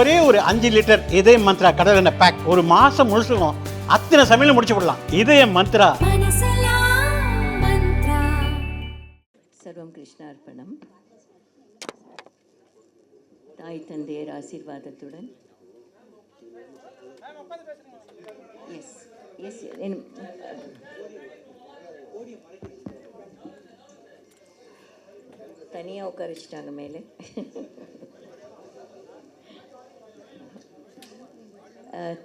ஒரே ஒரு 5 லிட்டர் இதய மந்த்ரா கடல் எண்ணெய் பேக் ஒரு மாசம் முழுசுக்கும் அத்தனை சமையல் முடிச்சு விடலாம். இதய மந்த்ரா. சர்வம் கிருஷ்ணார்ப்பணம். தாய் தந்தையர் ஆசீர்வாதத்துடன் எஸ் எஸ் தனியாக உட்கார வச்சுட்டாங்க மேலே.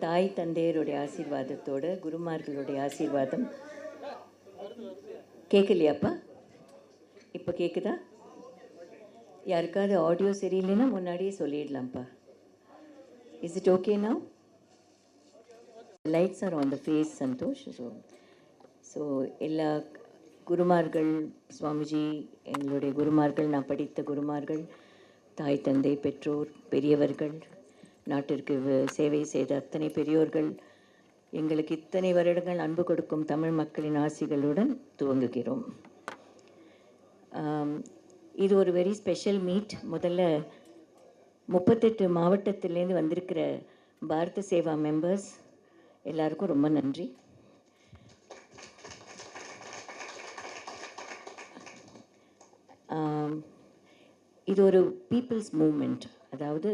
தாய் தந்தையருடைய ஆசீர்வாதத்தோடு குருமார்களுடைய ஆசீர்வாதம். கேட்கலையாப்பா? இப்போ கேட்குதா? யாருக்காவது ஆடியோ சரியில்லைன்னா முன்னாடியே சொல்லிடலாம்ப்பா. Is it okay now? Lights are on the face Santosh. So எல்லா குருமார்கள், சுவாமிஜி, எங்களுடைய குருமார்கள், நான் படித்த குருமார்கள், தாய் தந்தை, பெற்றோர், பெரியவர்கள், நாட்டிற்கு சேவை செய்த அத்தனை பெரியோர்கள், எங்களுக்கு இத்தனை வருடங்கள் அன்பு கொடுக்கும் தமிழ் மக்களின் ஆசிகளுடன் துவங்குகிறோம். இது ஒரு வெரி ஸ்பெஷல் மீட். முதல்ல 38 மாவட்டத்திலேருந்து வந்திருக்கிற பாரத சேவா மெம்பர்ஸ் எல்லாருக்கும் ரொம்ப நன்றி. இது ஒரு பீப்புள்ஸ் மூமெண்ட். அதாவது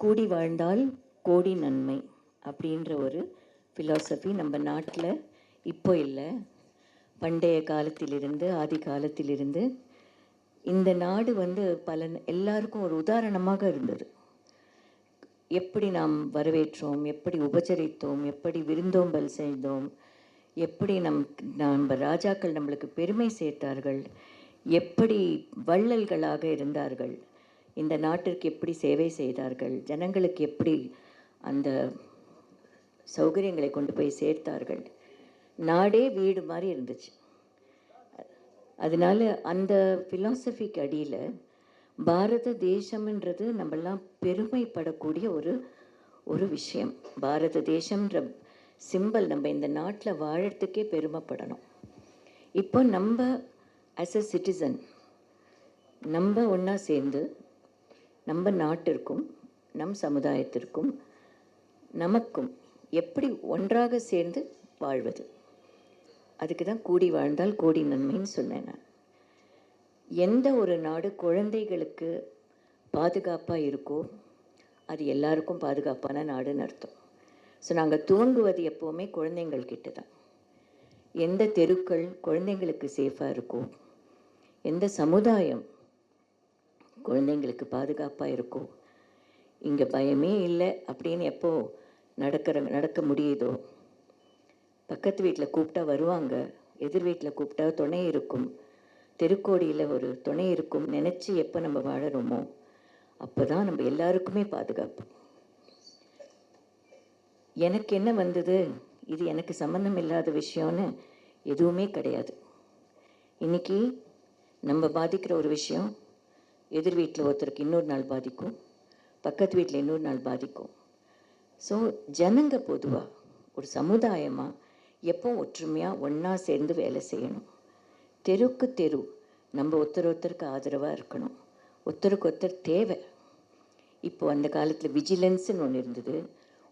கூடி வாழ்ந்தால் கோடி நன்மை அப்படின்ற ஒரு ஃபிலாசபி நம்ம நாட்டில் இப்போ இல்லை, பண்டைய காலத்திலிருந்து, ஆதி காலத்திலிருந்து இந்த நாடு எல்லாருக்கும் ஒரு உதாரணமாக இருந்தது. எப்படி நாம் வரவேற்றோம், எப்படி உபச்சரித்தோம், எப்படி விருந்தோம்பல் செய்தோம், எப்படி நம்ம ராஜாக்கள் நம்மளுக்கு பெருமை சேர்த்தார்கள், எப்படி வள்ளல்களாக இருந்தார்கள், இந்த நாட்டிற்கு எப்படி சேவை செய்தார்கள், ஜனங்களுக்கு எப்படி அந்த சௌகரியங்களை கொண்டு போய் சேர்த்தார்கள். நாடே வீடு மாதிரி இருந்துச்சு. அதனால அந்த ஃபிலாசபிக்கு அடியில் பாரத தேசம்ன்றது நம்மெல்லாம் பெருமைப்படக்கூடிய ஒரு விஷயம். பாரத தேசம்ன்ற சிம்பல் நம்ம இந்த நாட்டில் வாழறதுக்கே பெருமைப்படணும். இப்போ நம்ம ஆஸ் அ சிட்டிசன் நம்ம ஒன்றா சேர்ந்து நம்ம நாட்டிற்கும் நம் சமுதாயத்திற்கும் நமக்கும் எப்படி ஒன்றாக சேர்ந்து வாழ்வது, அதுக்கு தான் கூடி வாழ்ந்தால் கோடி நன்மைன்னு சொன்னேன் நான். எந்த ஒரு நாடு குழந்தைகளுக்கு பாதுகாப்பாக இருக்கோ அது எல்லாருக்கும் பாதுகாப்பான நாடுன்னு அர்த்தம். ஸோ நாங்கள் துவங்குவது எப்போவுமே குழந்தைங்கள்கிட்ட தான். எந்த தெருக்கள் குழந்தைங்களுக்கு சேஃபாக இருக்கோ, எந்த சமுதாயம் குழந்தைங்களுக்கு பாதுகாப்பாக இருக்கோ, இங்கே பயமே இல்லை அப்படின்னு எப்போ நடக்க முடியுதோ, பக்கத்து வீட்டில் கூப்பிட்டா வருவாங்க, எதிர் வீட்டில் கூப்பிட்டா துணை இருக்கும், தெருக்கோடியில் ஒரு துணை இருக்கும் நினச்சி எப்போ நம்ம வாழறோமோ அப்போ தான் நம்ம எல்லாருக்குமே பாதுகாப்பு. எனக்கு என்ன வந்தது, இது எனக்கு சம்மந்தம் இல்லாத விஷயம்னு எதுவுமே கிடையாது. இன்றைக்கி நம்ம பாதிக்கிற ஒரு விஷயம் எதிர் வீட்டில் ஒருத்தருக்கு இன்னொரு நாள் பாதிக்கும், பக்கத்து வீட்டில் இன்னொரு நாள் பாதிக்கும். ஸோ ஜனங்க பொதுவாக ஒரு சமுதாயமாக எப்போ ஒற்றுமையாக ஒன்றா சேர்ந்து வேலை செய்யணும். தெருக்கு தெரு நம்ம ஒருத்தருக்கு ஆதரவாக இருக்கணும், ஒருத்தருக்கு ஒருத்தர் தேவை. இப்போது அந்த காலத்தில் விஜிலன்ஸுன்னு ஒன்று இருந்தது,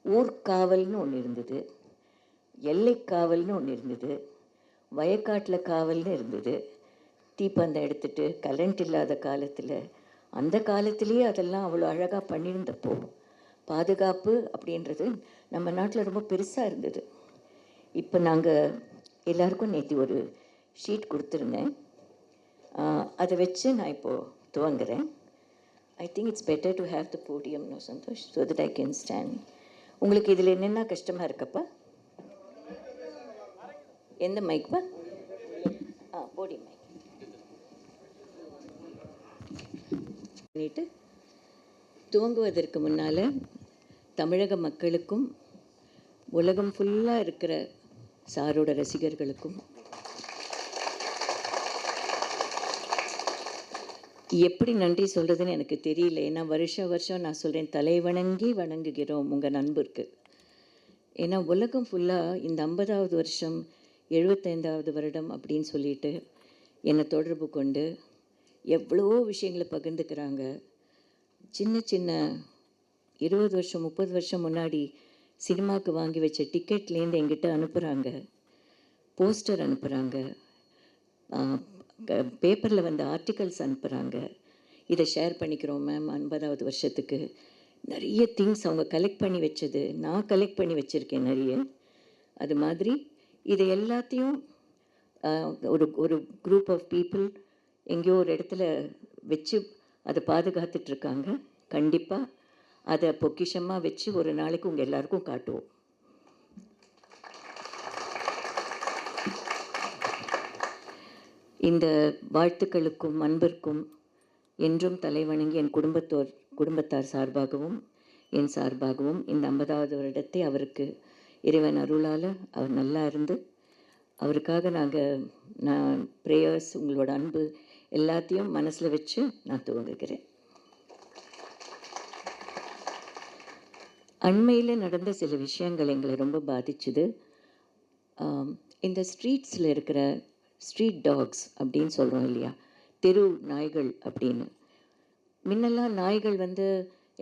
ஊர்காவல்னு ஒன்று இருந்தது, எல்லை காவல்னு ஒன்று இருந்தது, வயக்காட்டில் காவல்னு இருந்தது. தீப்பந்தம் எடுத்துகிட்டு கரண்ட் இல்லாத காலத்தில், அந்த காலத்திலேயே அதெல்லாம் அவ்வளோ அழகாக பண்ணியிருந்தப்போ பாதுகாப்பு அப்படின்றது நம்ம நாட்டில் ரொம்ப பெருசாக இருந்தது. இப்போ நாங்கள் எல்லாருக்கும் நேற்று ஒரு ஷீட் கொடுத்துருந்தேன், அதை வச்சு நான் இப்போது துவங்குறேன். I think it's better to have the podium no Santosh, so that I can stand. உங்களுக்கு இதில் என்னென்ன கஷ்டமாக இருக்கப்பா? எந்த மைக்ப்பா? போடியம் மைக் பண்ணிட்டு துவங்குவதற்கு முன்னால் தமிழக மக்களுக்கும் உலகம் ஃபுல்லாக இருக்கிற சாரோட ரசிகர்களுக்கும் எப்படி நன்றி சொல்கிறதுன்னு எனக்கு தெரியல. ஏன்னா வருஷம் நான் சொல்கிறேன், தலை வணங்கி வணங்குகிறோம் உங்கள் நண்பருக்கு. ஏன்னா உலகம் ஃபுல்லாக இந்த 50வது வருஷம் 75வது வருடம் அப்படின்னு சொல்லிட்டு என்னை தொடர்பு கொண்டு எவ்வளோ விஷயங்களை பகிர்ந்துக்கிறாங்க. சின்ன சின்ன 20 வருஷம் 30 வருஷம் முன்னாடி சினிமாவுக்கு வாங்கி வச்ச டிக்கெட்லேருந்து எங்கிட்ட அனுப்புகிறாங்க, போஸ்டர் அனுப்புகிறாங்க, பேப்பரில் வந்த ஆர்டிகல்ஸ் அனுப்புகிறாங்க. இதை ஷேர் பண்ணிக்கிறோம் மேம் 50வது வருஷத்துக்கு. நிறைய திங்ஸ் அவங்க கலெக்ட் பண்ணி வச்சது நான் கலெக்ட் பண்ணி வச்சுருக்கேன் நிறைய. அது மாதிரி இதை எல்லாத்தையும் ஒரு ஒரு குரூப் ஆஃப் பீப்புள் எங்கேயோ ஒரு இடத்துல வச்சு அதை பாதுகாத்துட்ருக்காங்க. கண்டிப்பாக அதை பொக்கிஷமாக வச்சு ஒரு நாளைக்கு உங்கள் எல்லாருக்கும் காட்டுவோம். இந்த வாழ்த்துக்களுக்கும் அன்பிற்கும் என்றும் தலைவணங்கி என் குடும்பத்தார் சார்பாகவும் என் சார்பாகவும் இந்த 50வது வருடத்தை அவருக்கு இறைவன் அருளால் அவர் நல்லா இருந்து அவருக்காக நான் ப்ரேயர்ஸ், உங்களோட அன்பு எல்லாத்தையும் மனசில் வச்சு நான் துவங்குகிறேன். அண்மையில் நடந்த சில விஷயங்கள் எங்களை ரொம்ப பாதிச்சுது. இந்த ஸ்ட்ரீட்ஸில் இருக்கிற ஸ்ட்ரீட் டாக்ஸ் அப்படின்னு சொல்கிறோம் இல்லையா, தெரு நாய்கள் அப்படின்னு. முன்னெல்லாம் நாய்கள்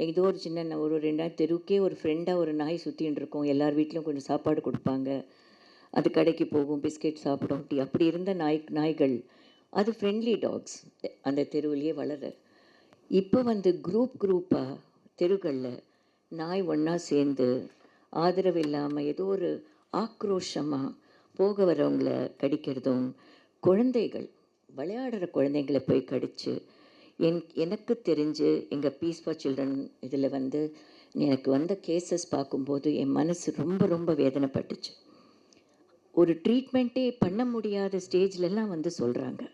ஏதோ ஒரு சின்ன ஒரு 2 தெருவுக்கே ஒரு ஃப்ரெண்டாக ஒரு நாய் சுற்றின்னு இருக்கும். எல்லார் வீட்லேயும் கொஞ்சம் சாப்பாடு கொடுப்பாங்க, அது கடைக்கு போகும், பிஸ்கெட் சாப்பிடும், டீ. அப்படி இருந்த நாய்கள் அது ஃப்ரெண்ட்லி டாக்ஸ் அந்த தெருவிலேயே வளர. இப்போ குரூப்பாக தெருக்களில் நாய் ஒன்றா சேர்ந்து ஆதரவு இல்லாமல் ஏதோ ஒரு ஆக்ரோஷமாக போக வரவங்கள கடிக்கிறதும், குழந்தைகள் விளையாடுற குழந்தைங்களை போய் கடித்து எனக்கு தெரிஞ்சு எங்கள் பீஸ் ஃபார் சில்ட்ரன் இதில் எனக்கு வந்த கேசஸ் பார்க்கும்போது என் மனசு ரொம்ப ரொம்ப வேதனைப்பட்டுச்சு. ஒரு ட்ரீட்மெண்ட்டே பண்ண முடியாத ஸ்டேஜ்லலாம் சொல்கிறாங்க.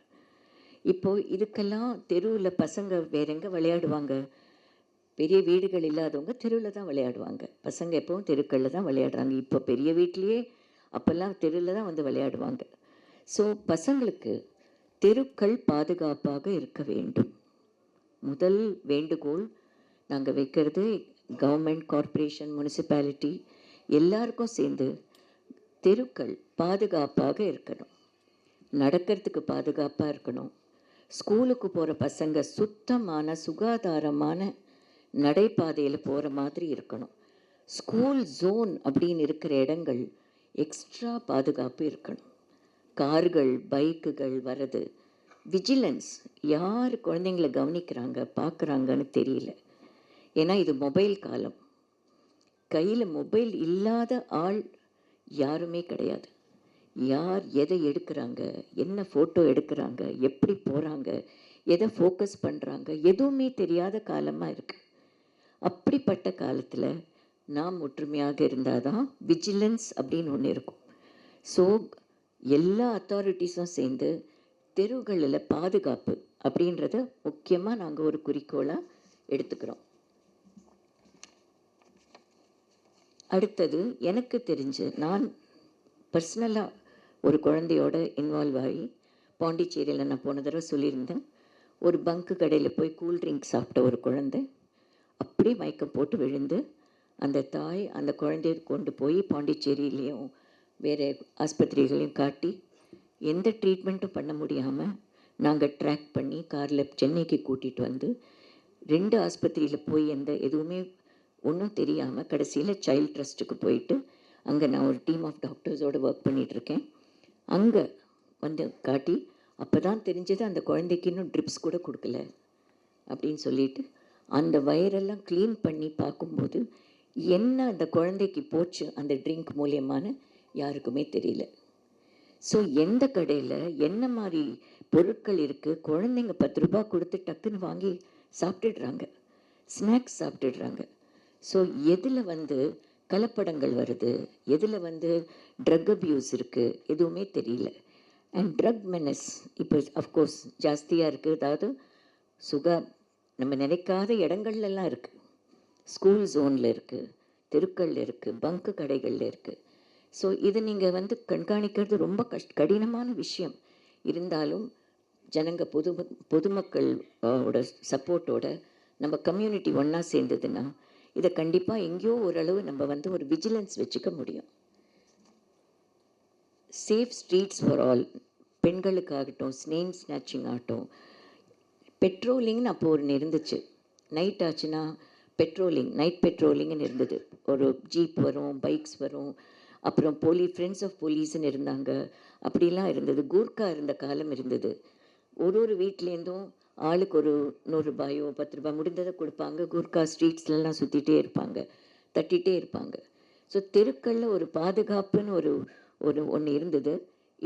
இப்போது இதுக்கெல்லாம் தெருவில் பசங்க வேற எங்கே விளையாடுவாங்க? பெரிய வீடுகள் இல்லாதவங்க தெருவில் தான் விளையாடுவாங்க. பசங்க எப்போவும் தெருக்களில் தான் விளையாடுறாங்க. இப்போ பெரிய வீட்லேயே அப்போல்லாம் தெருவில் தான் விளையாடுவாங்க. ஸோ பசங்களுக்கு தெருக்கள் பாதுகாப்பாக இருக்க வேண்டும். முதல் வேண்டுகோள் நாங்கள் வைக்கிறது, கவர்மெண்ட், கார்ப்பரேஷன், முனிசிபாலிட்டி எல்லாருக்கும் சேர்ந்து தெருக்கள் பாதுகாப்பாக இருக்கணும், நடக்கிறதுக்கு பாதுகாப்பாக இருக்கணும். ஸ்கூலுக்கு போகிற பசங்க சுத்தமான சுகாதாரமான நடைபாதையில் போகிற மாதிரி இருக்கணும். ஸ்கூல் ஜோன் அப்படின்னு இருக்கிற இடங்கள் எக்ஸ்ட்ரா பாதுகாப்பு இருக்கணும். கார்கள் பைக்குகள் வர்றது, விஜிலன்ஸ், யார் குழந்தைங்கள கவனிக்கிறாங்க பார்க்குறாங்கன்னு தெரியல. ஏன்னா இது மொபைல் காலம். கையில் மொபைல் இல்லாத ஆள் யாருமே கிடையாது. யார் எதை எடுக்கிறாங்க, என்ன ஃபோட்டோ எடுக்கிறாங்க, எப்படி போகிறாங்க, எதை ஃபோக்கஸ் பண்ணுறாங்க, எதுவுமே தெரியாத காலமாக இருக்குது. அப்படிப்பட்ட காலத்தில் நாம் ஒற்றுமையாக இருந்தால் தான் விஜிலன்ஸ் அப்படின்னு ஒன்று இருக்கும். ஸோ எல்லா அத்தாரிட்டிஸும் சேர்ந்து தெருவுகளில் பாதுகாப்பு அப்படின்றத முக்கியமாக நாங்கள் ஒரு குறிக்கோளாக எடுத்துக்கிறோம். அடுத்தது, எனக்கு தெரிஞ்சு நான் பர்சனலாக ஒரு குழந்தையோட இன்வால்வ் ஆகி பாண்டிச்சேரியில் நான் போன தடவை சொல்லியிருந்தேன். ஒரு பங்கு கடையில் போய் கூல்ட்ரிங்க் சாப்பிட்ட ஒரு குழந்தை அப்படியே மயக்கம் போட்டு விழுந்து அந்த தாய் அந்த குழந்தைய கொண்டு போய் பாண்டிச்சேரியிலையும் வேறு ஆஸ்பத்திரிகளையும் காட்டி எந்த ட்ரீட்மெண்ட்டும் பண்ண முடியாமல் நாங்கள் ட்ராக் பண்ணி காரில் சென்னைக்கு கூட்டிகிட்டு 2 ஆஸ்பத்திரியில் போய் எதுவுமே ஒன்றும் தெரியாமல் கடைசியில் சைல்ட் ட்ரஸ்ட்டுக்கு போயிட்டு அங்கே நான் ஒரு டீம் ஆஃப் டாக்டர்ஸோடு ஒர்க் பண்ணிகிட்ருக்கேன். அங்கே காட்டி அப்போ தான் தெரிஞ்சது அந்த குழந்தைக்கு இன்னும் ட்ரிப்ஸ் கூட கொடுக்கல அப்படின்னு சொல்லிட்டு அந்த வயரெல்லாம் க்ளீன் பண்ணி பார்க்கும்போது என்ன அந்த குழந்தைக்கு போச்சு அந்த ட்ரிங்க் மூலியமான யாருக்குமே தெரியல. ஸோ எந்த கடையில் என்ன மாதிரி பொருட்கள் இருக்குது, குழந்தைங்க 10 ரூபா கொடுத்து டக்குன்னு வாங்கி சாப்பிட்டுடுறாங்க, ஸ்நாக்ஸ் சாப்பிட்டுடுறாங்க. ஸோ எதில் கலப்படங்கள் வருது, எதில் ட்ரக் அப்யூஸ் இருக்குது, எதுவுமே தெரியல. அண்ட் ட்ரக் மெனஸ் இப்போ அஃப்கோர்ஸ் ஜாஸ்தியாக இருக்குது. அதாவது நம்ம நினைக்காத இடங்கள்லாம் இருக்குது. ஸ்கூல் ஜோனில் இருக்குது, தெருக்களில் இருக்குது, பங்கு கடைகளில் இருக்குது. ஸோ இது நீங்கள் கண்காணிக்கிறது ரொம்ப கடினமான விஷயம். இருந்தாலும் ஜனங்க பொதுமக்களோட சப்போர்ட்டோட நம்ம கம்யூனிட்டி ஒன்றா சேர்ந்ததுன்னா இதை கண்டிப்பாக எங்கேயோ ஓரளவு நம்ம ஒரு விஜிலன்ஸ் வச்சுக்க முடியும். சேஃப் ஸ்ட்ரீட்ஸ் ஃபார் ஆல், பெண்களுக்காகட்டும், நேம் ஸ்நாச்சிங் ஆகட்டும், பெட்ரோலிங்னு அப்போ ஒன்று இருந்துச்சு. நைட் ஆச்சுன்னா பெட்ரோலிங், நைட் பெட்ரோலிங்னு இருந்தது. ஒரு ஜீப் வரும், பைக்ஸ் வரும், அப்புறம் ஃப்ரெண்ட்ஸ் ஆஃப் போலீஸ்ன்னு இருந்தாங்க. அப்படிலாம் இருந்தது. கூர்க்கா இருந்த காலம் இருந்தது. ஒரு வீட்லேருந்தும் ஆளுக்கு ஒரு ரூ. 100 ரூ. 10 முடிந்ததை கொடுப்பாங்க. கூர்க்கா ஸ்ட்ரீட்ஸ்லலாம் சுற்றிட்டே இருப்பாங்க, தட்டிகிட்டே இருப்பாங்க. ஸோ தெருக்களில் ஒரு பாதுகாப்புன்னு ஒரு ஒரு ஒன்று இருந்தது.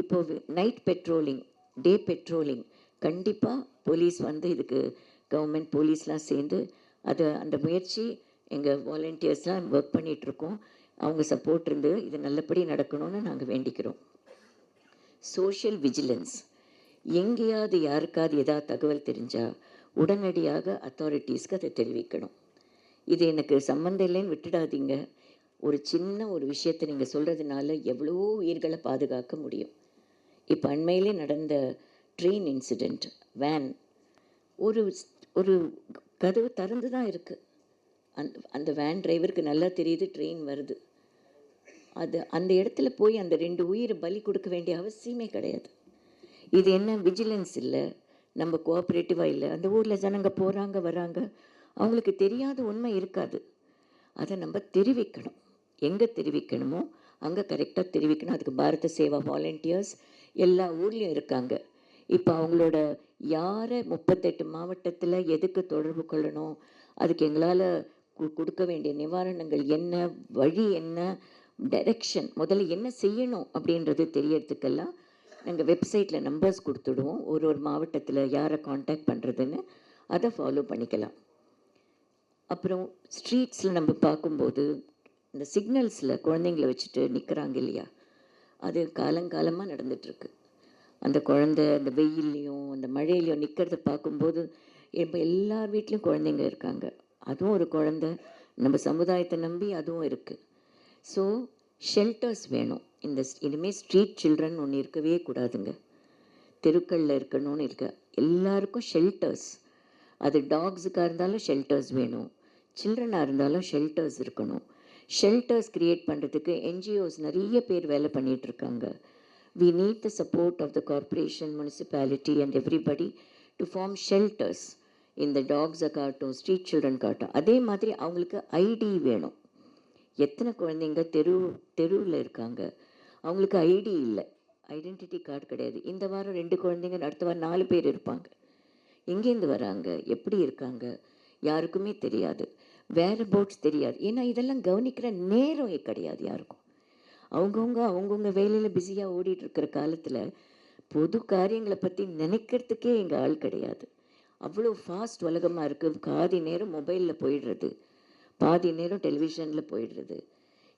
இப்போ நைட் பெட்ரோலிங், டே பெட்ரோலிங் கண்டிப்பாக போலீஸ் வந்து இதுக்கு கவர்மெண்ட் போலீஸ்லாம் சேர்ந்து அந்த முயற்சி எங்கள் வாலண்டியர்ஸ்லாம் ஒர்க் பண்ணிகிட்ருக்கோம். அவங்க சப்போர்ட் இருந்து இது நல்லபடி நடக்கணும்னு நாங்கள் வேண்டிக்கிறோம். சோஷியல் விஜிலன்ஸ், எங்கேயாவது யாருக்காவது ஏதாவது தகவல் தெரிஞ்சால் உடனடியாக அத்தாரிட்டிஸ்க்கு அதை தெரிவிக்கணும். இது எனக்கு சம்மந்தம் இல்லைன்னு விட்டுடாதீங்க. ஒரு சின்ன ஒரு விஷயத்தை நீங்கள் சொல்கிறதுனால எவ்வளோ உயிர்களை பாதுகாக்க முடியும். இப்போ அண்மையிலே நடந்த ட்ரெயின் இன்சிடெண்ட், வேன், ஒரு ஒரு கதவு திறந்து தான் இருக்குது. அந்த வேன் டிரைவருக்கு நல்லா தெரியுது ட்ரெயின் வருது. அந்த இடத்துல போய் அந்த 2 உயிரை பலி கொடுக்க வேண்டிய அவசியமே கிடையாது. இது என்ன விஜிலன்ஸ் இல்லை, நம்ம கோஆப்ரேட்டிவாக இல்லை. அந்த ஊரில் ஜனங்க போகிறாங்க வராங்க, அவங்களுக்கு தெரியாத உண்மை இருக்காது. அதை நம்ம தெரிவிக்கணும். எங்கே தெரிவிக்கணுமோ அங்கே கரெக்டாக தெரிவிக்கணும். அதுக்கு பாரத சேவா வாலண்டியர்ஸ் எல்லா ஊர்லேயும் இருக்காங்க. இப்போ அவங்களோட யாரை 38 மாவட்டத்தில் எதுக்கு தொடர்பு கொள்ளணும், அதுக்கு எங்களால் கொடுக்க வேண்டிய நிவாரணங்கள் என்ன, வழி என்ன, டைரெக்ஷன் முதல்ல என்ன செய்யணும் அப்படின்றது தெரியறதுக்கெல்லாம் நாங்கள் வெப்சைட்டில் நம்பர்ஸ் கொடுத்துடுவோம். ஒரு மாவட்டத்தில் யாரை காண்டாக்ட் பண்ணுறதுன்னு அதை ஃபாலோ பண்ணிக்கலாம். அப்புறம் ஸ்ட்ரீட்ஸில் நம்ம பார்க்கும்போது இந்த சிக்னல்ஸில் குழந்தைங்கள வச்சுட்டு நிற்கிறாங்க இல்லையா, அது காலங்காலமாக நடந்துகிட்ருக்கு. அந்த குழந்தை அந்த வெயில்லையும் அந்த மழையிலையும் நிற்கிறத பார்க்கும்போது இப்போ எல்லார் வீட்லேயும் குழந்தைங்க இருக்காங்க. அதுவும் ஒரு குழந்தை, நம்ம சமுதாயத்தை நம்பி அதுவும் இருக்குது. ஸோ ஷெல்டர்ஸ் வேணும். இனிமேல் ஸ்ட்ரீட் சில்ட்ரன் ஒன்று இருக்கவே கூடாதுங்க. தெருக்களில் இருக்கணும்னு இருக்க எல்லாருக்கும் ஷெல்டர்ஸ். அது டாக்ஸுக்காக இருந்தாலும் ஷெல்டர்ஸ் வேணும், சில்ட்ரனாக இருந்தாலும் ஷெல்டர்ஸ் இருக்கணும். ஷெல்டர்ஸ் க்ரியேட் பண்ணுறதுக்கு என்ஜிஓஸ் நிறைய பேர் வேலை பண்ணிகிட்ருக்காங்க. We need the support of the corporation, municipality and everybody to form shelters in the dogs காட்டும், ஸ்ட்ரீட் சில்ட்ரன் காட்டும். அதே மாதிரி அவங்களுக்கு ஐடி வேணும். எத்தனை குழந்தைங்க தெருவில் இருக்காங்க, அவங்களுக்கு ஐடி இல்லை, ஐடென்டிட்டி கார்டு கிடையாது. இந்த வாரம் 2 குழந்தைங்க, அடுத்த வாரம் 4 பேர் இருப்பாங்க. எங்கேருந்து வராங்க, எப்படி இருக்காங்க, யாருக்குமே தெரியாது. வேறு போட்ஸ் தெரியாது. ஏன்னா இதெல்லாம் கவனிக்கிற நேரம் கிடையாது யாருக்கும். அவங்கவுங்க வேலையில் பிஸியாக ஓடிட்டுருக்கிற காலத்தில் பொது காரியங்களை பற்றி நினைக்கிறதுக்கே எங்கள் ஆள் கிடையாது. அவ்வளோ ஃபாஸ்ட் உலகமாக இருக்குது. பாதி நேரம் மொபைலில் போயிடுறது, பாதி நேரம் டெலிவிஷனில் போயிடுறது.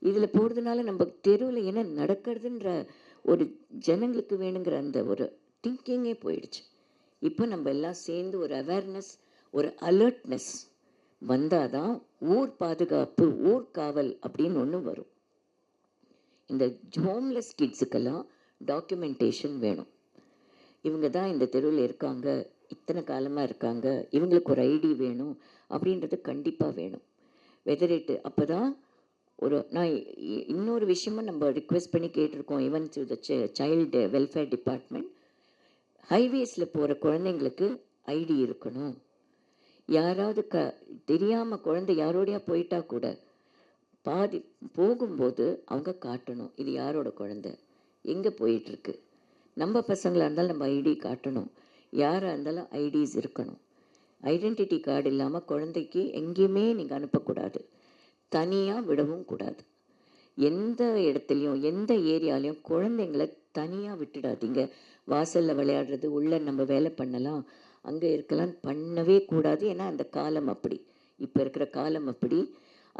இதில் போகிறதுனால நம்ம தெருவில் என்ன நடக்கிறதுன்ற ஒரு ஜனங்களுக்கு வேணுங்கிற அந்த ஒரு திங்கிங்கே போயிடுச்சு. இப்போ நம்ம எல்லாம் சேர்ந்து ஒரு அவேர்னஸ், ஒரு அலர்ட்னஸ் வந்தால் தான் ஊர் பாதுகாப்பு, ஊர் காவல் அப்படின்னு ஒன்று வரும். இந்த ஹோம்லெஸ் கிட்ஸுக்கெல்லாம் டாக்குமெண்டேஷன் வேணும். இவங்க தான் இந்த தெருவில் இருக்காங்க, இத்தனை காலமாக இருக்காங்க, இவங்களுக்கு ஒரு ஐடி வேணும் அப்படின்றது கண்டிப்பாக வேணும். வெதர் அப்போ தான் நான் இன்னொரு விஷயமும் நம்ம ரிக்வெஸ்ட் பண்ணி கேட்டிருக்கோம். Even to the child welfare department, ஹைவேஸில் போகிற குழந்தைங்களுக்கு ஐடி இருக்கணும். யாராவது தெரியாமல் குழந்தை யாரோடையா போயிட்டா கூட பாதி போகும்போது அவங்க காட்டணும், இது யாரோட குழந்தை, எங்கே போயிட்டுருக்கு. நம்ம பசங்களாக இருந்தாலும் நம்ம ஐடி காட்டணும், யாராக இருந்தாலும் ஐடிஸ் இருக்கணும். ஐடென்டிட்டி கார்டு இல்லாமல் குழந்தைக்கு எங்கேயுமே நீங்கள் அனுப்பக்கூடாது, தனியாக விடவும் கூடாது. எந்த இடத்துலையும் எந்த ஏரியாலையும் குழந்தைங்கள தனியாக விட்டுடாதீங்க. வாசலில் விளையாடுறது, உள்ளே நம்ம வேலை பண்ணலாம், அங்கே இருக்கலாம், பண்ணவே கூடாது. ஏன்னா அந்த காலம் அப்படி, இப்போ இருக்கிற காலம் அப்படி.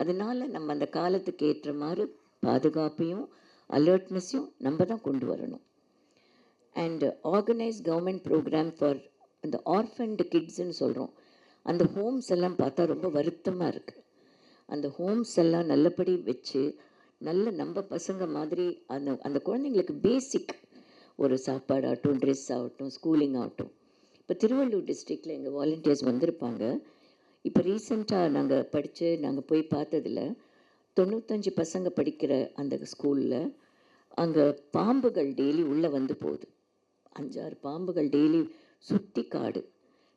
அதனால் நம்ம அந்த காலத்துக்கு ஏற்ற மாதிரி பாதுகாப்பையும் அலர்ட்னஸையும் நம்ம தான் கொண்டு வரணும். And organise government program for அந்த ஆர்ஃபன்டு கிட்ஸுன்னு சொல்கிறோம். அந்த ஹோம்ஸ் எல்லாம் பார்த்தா ரொம்ப வருத்தமாக இருக்குது. அந்த ஹோம்ஸ் எல்லாம் நல்லபடி வச்சு நம்ம பசங்க மாதிரி அந்த குழந்தைங்களுக்கு பேசிக் ஒரு சாப்பாடாகட்டும், ட்ரெஸ் ஆகட்டும், ஸ்கூலிங் ஆகட்டும். இப்போ திருவள்ளூர் டிஸ்ட்ரிக்டில் எங்கள் வாலண்டியர்ஸ் வந்திருப்பாங்க. இப்போ ரீசெண்டாக நாங்கள் போய் பார்த்ததில் 95 பசங்க படிக்கிற அந்த ஸ்கூலில் அங்கே பாம்புகள் டெய்லி உள்ளே வந்து போகுது. 5-6 பாம்புகள் டெய்லி சுற்றி காடு.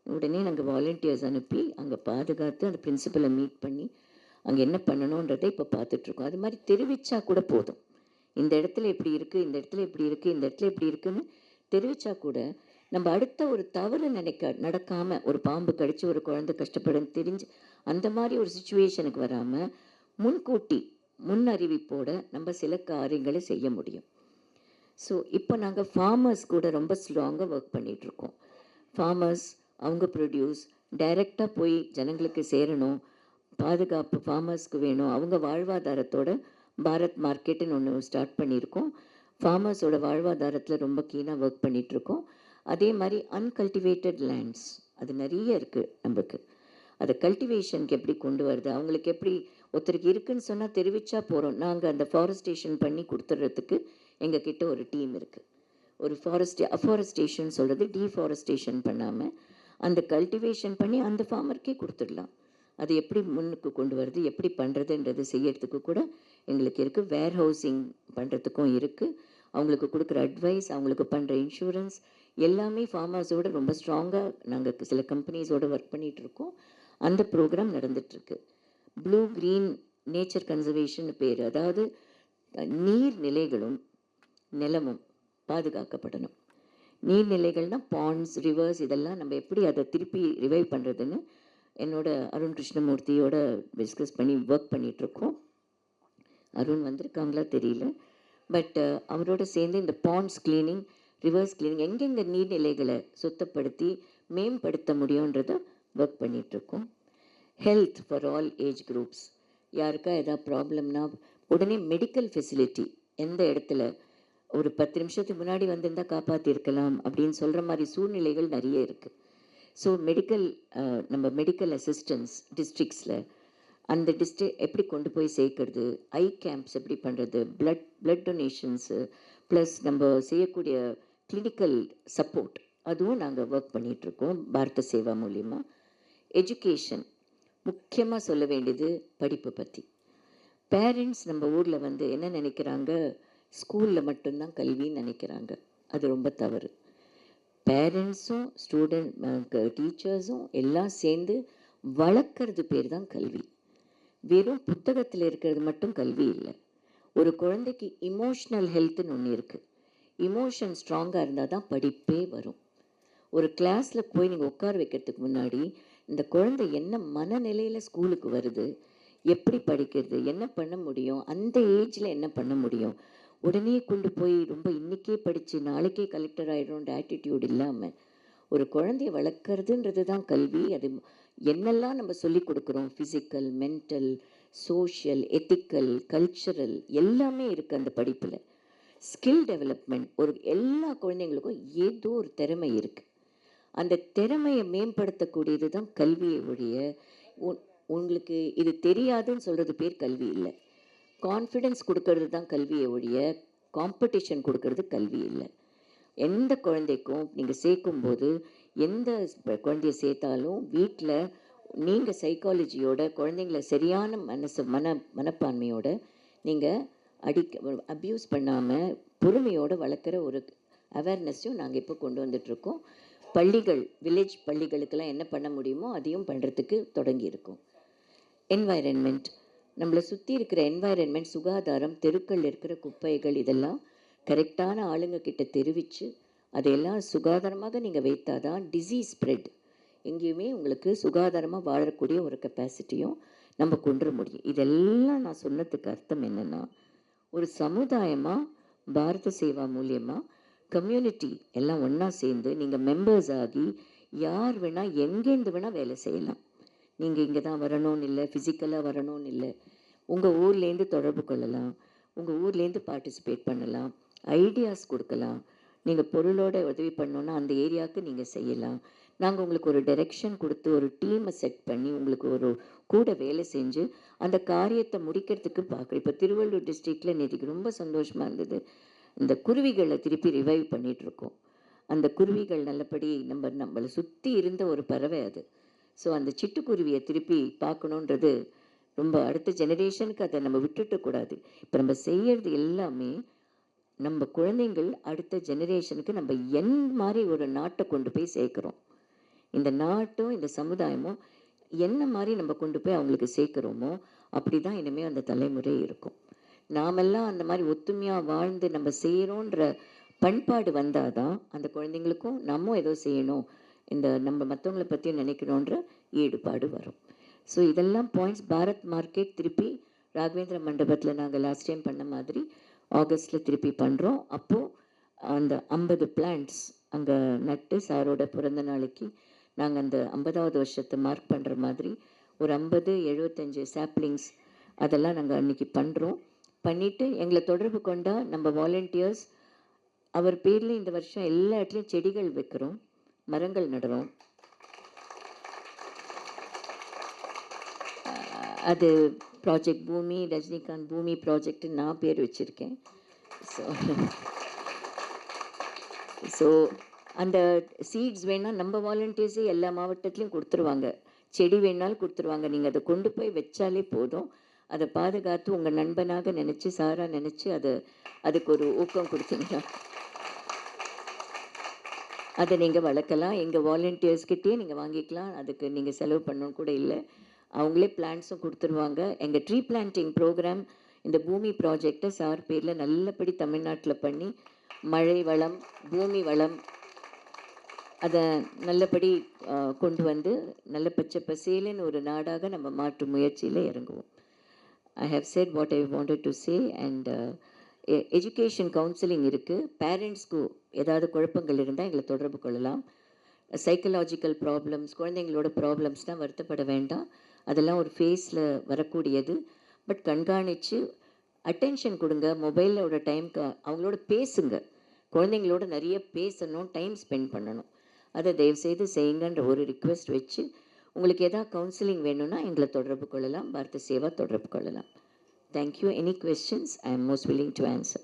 உடனே நாங்கள் வாலண்டியர்ஸ் அனுப்பி அங்கே பாதுகாத்து அந்த பிரின்சிபலை மீட் பண்ணி அங்கே என்ன பண்ணணுன்றதை இப்போ பார்த்துட்ருக்கோம். அது மாதிரி தெரிவித்தா கூட போதும். இந்த இடத்துல இப்படி இருக்குது, இந்த இடத்துல இப்படி இருக்குது, இந்த இடத்துல இப்படி இருக்குன்னு தெரிவித்தா கூட நம்ம அடுத்த ஒரு தவறு நடக்காமல், ஒரு பாம்பு கடித்து ஒரு குழந்தை கஷ்டப்படுன்னு தெரிஞ்சு அந்த மாதிரி ஒரு சுச்சுவேஷனுக்கு வராமல் முன்கூட்டி முன் அறிவிப்போட நம்ம சில காரியங்களை செய்ய முடியும். ஸோ இப்போ நாங்கள் ஃபார்மர்ஸ் கூட ரொம்ப ஸ்ட்ராங்காக ஒர்க் பண்ணிகிட்ருக்கோம். ஃபார்மர்ஸ் அவங்க ப்ரொடியூஸ் டைரெக்டாக போய் ஜனங்களுக்கு சேரணும், பாதுகாப்பு ஃபார்மர்ஸ்க்கு வேணும், அவங்க வாழ்வாதாரத்தோட பாரத் மார்க்கெட்டுன்னு ஒன்று ஸ்டார்ட் பண்ணியிருக்கோம். ஃபார்மர்ஸோட வாழ்வாதாரத்தில் ரொம்ப கீனாக ஒர்க் பண்ணிகிட்ருக்கோம். அதே மாதிரி அன்கல்டிவேட்டட் லேண்ட்ஸ் அது நிறைய இருக்குது நம்மளுக்கு. அதை கல்டிவேஷனுக்கு எப்படி கொண்டு வருது, அவங்களுக்கு எப்படி ஒருத்தருக்கு இருக்குன்னு சொன்னால் தெரிவித்தா போகிறோம். நாங்கள் அந்த ஃபாரஸ்டேஷன் பண்ணி கொடுத்துட்றதுக்கு எங்கள் கிட்ட ஒரு டீம் இருக்குது. ஒரு அஃபாரஸ்டேஷன் சொல்கிறது டீஃபாரஸ்டேஷன் பண்ணாமல் அந்த கல்டிவேஷன் பண்ணி அந்த ஃபார்மருக்கே கொடுத்துடலாம். அது எப்படி முன்னுக்கு கொண்டு வருது, எப்படி பண்ணுறதுன்றது செய்யறதுக்கு கூட எங்களுக்கு இருக்குது. வேர் ஹவுசிங் பண்ணுறதுக்கும் இருக்குது. அவங்களுக்கு கொடுக்குற அட்வைஸ், அவங்களுக்கு பண்ணுற இன்சூரன்ஸ் எல்லாமே ஃபார்மர்ஸோடு ரொம்ப ஸ்ட்ராங்காக நாங்கள் சில கம்பெனிஸோடு ஒர்க் பண்ணிகிட்ருக்கோம். அந்த ப்ரோக்ராம் நடந்துகிட்ருக்கு. ப்ளூ க்ரீன் நேச்சர் கன்சர்வேஷன் பேர். அதாவது நீர்நிலைகளும் நிலமும் பாதுகாக்கப்படணும். நீர்நிலைகள்னால் பாண்ட்ஸ், ரிவர்ஸ், இதெல்லாம் நம்ம எப்படி அதை திருப்பி ரிவைவ் பண்ணுறதுன்னு என்னோட அருண் கிருஷ்ணமூர்த்தியோட டிஸ்கஸ் பண்ணி ஒர்க் பண்ணிகிட்ருக்கோம். அருண் வந்திருக்காங்களா தெரியல. பட் அவரோட சேர்ந்து இந்த பாண்ட்ஸ் கிளீனிங், ரிவர்ஸ் கிளீனிங், எங்கெங்கே நீர்நிலைகளை சுத்தப்படுத்தி மேம்படுத்த முடியுன்றதை ஒர்க் பண்ணிகிட்ருக்கோம். Health for all age groups. யாருக்கா எதாவது ப்ராப்ளம்னா உடனே மெடிக்கல் ஃபெசிலிட்டி எந்த இடத்துல ஒரு 10 நிமிஷத்துக்கு முன்னாடி வந்திருந்தால் காப்பாற்றிருக்கலாம் அப்படின்னு சொல்கிற மாதிரி சூழ்நிலைகள் நிறைய இருக்குது. ஸோ நம்ம மெடிக்கல் அசிஸ்டன்ஸ் டிஸ்ட்ரிக்ஸில் அந்த எப்படி கொண்டு போய் சேர்க்கறது, ஐ கேம்ப்ஸ் எப்படி பண்ணுறது, பிளட் டொனேஷன்ஸு, ப்ளஸ் நம்ம செய்யக்கூடிய கிளினிக்கல் சப்போர்ட், அதுவும் நாங்கள் ஒர்க் பண்ணிகிட்ருக்கோம் பாரத சேவா மூலிமா. எஜுகேஷன் முக்கியமாக சொல்ல வேண்டியது படிப்பு பற்றி. பேரண்ட்ஸ் நம்ம ஊரில் என்ன நினைக்கிறாங்க, ஸ்கூலில் மட்டும்தான் கல்வின்னு நினைக்கிறாங்க. அது ரொம்ப தவறு. பேரண்ட்ஸும் டீச்சர்ஸும் எல்லாம் சேர்ந்து வளர்க்குறது பேர் தான் கல்வி. வெறும் புத்தகத்தில் இருக்கிறது மட்டும் கல்வி இல்லை. ஒரு குழந்தைக்கு இமோஷ்னல் ஹெல்த்துன்னு ஒன்று இருக்குது. இமோஷன் ஸ்ட்ராங்காக இருந்தால் தான் படிப்பே வரும். ஒரு கிளாஸில் போய் நீங்கள் உட்கார வைக்கிறதுக்கு முன்னாடி இந்த குழந்தை என்ன மனநிலையில் ஸ்கூலுக்கு வருது, எப்படி படிக்கிறது, என்ன பண்ண முடியும், அந்த ஏஜில் என்ன பண்ண முடியும், உடனே கொண்டு போய் ரொம்ப இன்றைக்கே படித்து நாளைக்கே கலெக்டர் ஆகிடும்ன்ற ஆட்டிடியூட் இல்லாமல் ஒரு குழந்தைய வளர்க்குறதுன்றது தான் கல்வி. அது என்னெல்லாம் நம்ம சொல்லி கொடுக்குறோம், physical, mental, social, ethical, cultural எல்லாமே இருக்குது அந்த படிப்பில். ஸ்கில் டெவலப்மெண்ட், எல்லா குழந்தைங்களுக்கும் ஏதோ ஒரு திறமை இருக்குது. அந்த திறமையை மேம்படுத்தக்கூடியது தான் கல்வியை ஒழிய உங்களுக்கு இது தெரியாதுன்னு சொல்கிறது பேர் கல்வி இல்லை. கான்ஃபிடென்ஸ் கொடுக்கறது தான் கல்வியை ஒழிய காம்படிஷன் கொடுக்கறது கல்வி இல்லை. எந்த குழந்தைக்கும் நீங்கள் சேர்க்கும்போது, எந்த குழந்தைய சேர்த்தாலும் வீட்டில் நீங்கள் சைக்காலஜியோட குழந்தைங்கள சரியான மனப்பான்மையோட நீங்கள் அப்யூஸ் பண்ணாமல் பொறுமையோடு வளர்க்குற ஒரு அவேர்னஸையும் நாங்கள் இப்போ கொண்டு வந்துட்ருக்கோம். பள்ளிகள், வில்லேஜ் பள்ளிகளுக்கெல்லாம் என்ன பண்ண முடியுமோ அதையும் பண்ணுறதுக்கு தொடங்கியிருக்கோம். என்வாயரன்மெண்ட், நம்மளை சுற்றி இருக்கிற என்வாயரன்மெண்ட், சுகாதாரம், தெருக்கள் இருக்கிற குப்பைகள், இதெல்லாம் கரெக்டான ஆளுங்க கிட்ட தெரிவித்து அதையெல்லாம் சுகாதாரமாக நீங்கள் வைத்தாதான் டிசீஸ் ஸ்ப்ரெட் எங்கேயுமே உங்களுக்கு சுகாதாரமாக வாழக்கூடிய ஒரு கெப்பாசிட்டியும் நம்ம கொண்டு முடியும். இதெல்லாம் நான் சொன்னதுக்கு அர்த்தம் என்னென்னா, ஒரு சமுதாயமாக பாரத சேவா மூலியமாக கம்யூனிட்டி எல்லாம் ஒன்றா சேர்ந்து நீங்கள் மெம்பர்ஸ் ஆகி யார் வேணால் எங்கேருந்து வேணால் வேலை செய்யலாம். நீங்கள் இங்கே தான் வரணும்னு இல்லை, ஃபிசிக்கலாக வரணும்னு இல்லை, உங்கள் ஊர்லேருந்து தொடர்பு கொள்ளலாம், உங்கள் ஊர்லேருந்து பார்ட்டிசிபேட் பண்ணலாம், ஐடியாஸ் கொடுக்கலாம். நீங்கள் பொருளோட உதவி பண்ணோன்னா அந்த ஏரியாவுக்கு நீங்கள் செய்யலாம். நாங்கள் உங்களுக்கு ஒரு டைரெக்ஷன் கொடுத்து ஒரு டீமை செட் பண்ணி உங்களுக்கு ஒரு கூட வேலை செஞ்சு அந்த காரியத்தை முடிக்கிறதுக்கு பார்க்குறோம். இப்போ திருவள்ளூர் டிஸ்ட்ரிக்டில் நேற்றுக்கு ரொம்ப சந்தோஷமாக இருந்தது. இந்த குருவிகளை திருப்பி ரிவைவ் பண்ணிகிட்ருக்கோம். அந்த குருவிகள் நல்லபடி நம்மளை சுற்றி இருந்த ஒரு பறவை அது. ஸோ அந்த சிட்டுக்குருவியை திருப்பி பார்க்கணுன்றது ரொம்ப அடுத்த ஜெனரேஷனுக்கு அதை நம்ம விட்டுட்டக்கூடாது. இப்போ நம்ம செய்கிறது எல்லாமே நம்ம குழந்தைங்கள் அடுத்த ஜெனரேஷனுக்கு நம்ம மாதிரி ஒரு நாட்டை கொண்டு போய் சேர்க்குறோம். இந்த நாட்டும் இந்த சமுதாயமும் என்ன மாதிரி நம்ம கொண்டு போய் அவங்களுக்கு சேர்க்குறோமோ அப்படி தான் இனிமேல் அந்த தலைமுறை இருக்கும். நாமெல்லாம் அந்த மாதிரி ஒத்துமையாக வாழ்ந்து நம்ம செய்கிறோன்ற பண்பாடு வந்தால் தான் அந்த குழந்தைங்களுக்கும் நம்ம ஏதோ செய்யணும், இந்த நம்ம மற்றவங்களை பற்றி நினைக்கணுன்ற ஈடுபாடு வரும். ஸோ இதெல்லாம் பாயிண்ட்ஸ். பாரத் மார்க்கெட் திருப்பி ராகவேந்திர மண்டபத்தில் நாங்கள் லாஸ்ட் டைம் பண்ண மாதிரி ஆகஸ்ட்டில் திருப்பி பண்ணுறோம். அப்போது அந்த 50 பிளான்ட்ஸ் அங்கே நட்டு சாரோட பிறந்த நாளைக்கு நாங்கள் அந்த 50வது வருஷத்தை மார்க் பண்ணுற மாதிரி ஒரு 50-75 சாப்ளிங்ஸ் அதெல்லாம் நாங்கள் அன்றைக்கி பண்ணுறோம். பண்ணிவிட்டு எங்களை தொடர்பு கொண்டால் நம்ம வாலண்டியர்ஸ் அவர் பேரில் இந்த வருஷம் எல்லா இடத்துலையும் செடிகள் வைக்கிறோம், மரங்கள் நடுறோம். அது ப்ராஜெக்ட் பூமி, ரஜினிகாந்த் பூமி ப்ராஜெக்ட் நான் பேர் வச்சுருக்கேன். ஸோ அந்த சீட்ஸ் வேணால் நம்ம வாலண்டியர்ஸே எல்லா மாவட்டத்துலேயும் கொடுத்துருவாங்க, செடி வேணாலும் கொடுத்துருவாங்க. நீங்கள் அதை கொண்டு போய் வச்சாலே போதும், அதை பாதுகாத்து உங்கள் நண்பனாக நினச்சி சாராக நினச்சி அதுக்கு ஒரு ஊக்கம் கொடுத்தீங்கன்னா அதை நீங்கள் வளர்க்கலாம். எங்கள் வாலண்டியர்ஸ்கிட்டே நீங்கள் வாங்கிக்கலாம், அதுக்கு நீங்கள் செலவு பண்ணணும் கூட இல்லை. அவங்களே பிளான்ட்ஸும் கொடுத்துருவாங்க. எங்கள் ட்ரீ பிளான்டிங் ப்ரோக்ராம் இந்த பூமி ப்ராஜெக்டை சார் பேரில் நல்லபடி தமிழ்நாட்டில் பண்ணி மழை வளம், பூமி வளம் அதை நல்லபடி கொண்டு வந்து நல்ல பச்சை பசேலுன்னு ஒரு நாடாக நம்ம மாற்று முயற்சியில் இறங்குவோம். I have said what I wanted to say. And education counselling இருக்குது. பேரண்ட்ஸ்க்கு ஏதாவது குழப்பங்கள் இருந்தால் எங்களை தொடர்பு கொள்ளலாம். சைக்கலாஜிக்கல் ப்ராப்ளம்ஸ், குழந்தைங்களோட ப்ராப்ளம்ஸ்னால் வருத்தப்பட வேண்டாம், அதெல்லாம் ஒரு ஃபேஸில் வரக்கூடியது. பட் கண்காணித்து அட்டென்ஷன் கொடுங்க. மொபைலோட டைம்க்கு அவங்களோட பேசுங்க, குழந்தைங்களோட நிறைய பேசணும், டைம் ஸ்பெண்ட் பண்ணணும். அதை தயவுசெய்து செய்யுங்கன்ற ஒரு ரிக்வெஸ்ட் வச்சு உங்களுக்கு எதாவது கவுன்சிலிங் வேணும்னா எங்களை தொடர்பு கொள்ளலாம், பாரத சேவா தொடர்பு கொள்ளலாம். Thank you. Any questions? I am most willing to answer.